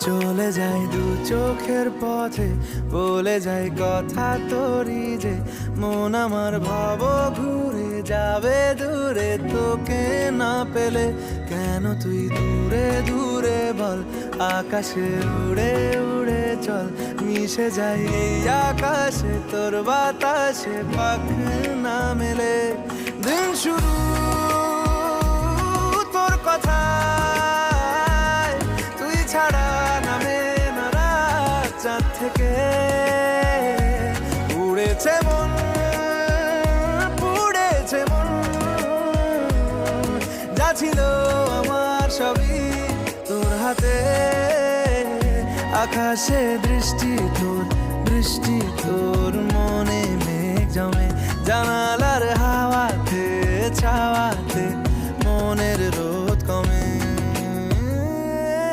চলে যায় দু চোখের পথে, বলে যায় কথা তোরই যে মন আমার ভাব ঘুরে যাবে দূরে তোকে না পেলে। কেন তুই দূরে দূরে বল, আকাশে উড়ে উড়ে চল, মিশে যাই এই আকাশে তোর বাতাসে পাখ না মেলে। দিন শুরু তোর কথা, তুই ছাড়া নামে না রাত চাঁদ থেকে। উড়েছে মন পুড়েছে মন, যা ছিল আমার সবই তোর হাতে। আকাশে দৃষ্টি তোর, বৃষ্টি তোর, মনে মেঘ জমে জানালার হাওয়াতে ছাওয়াতে।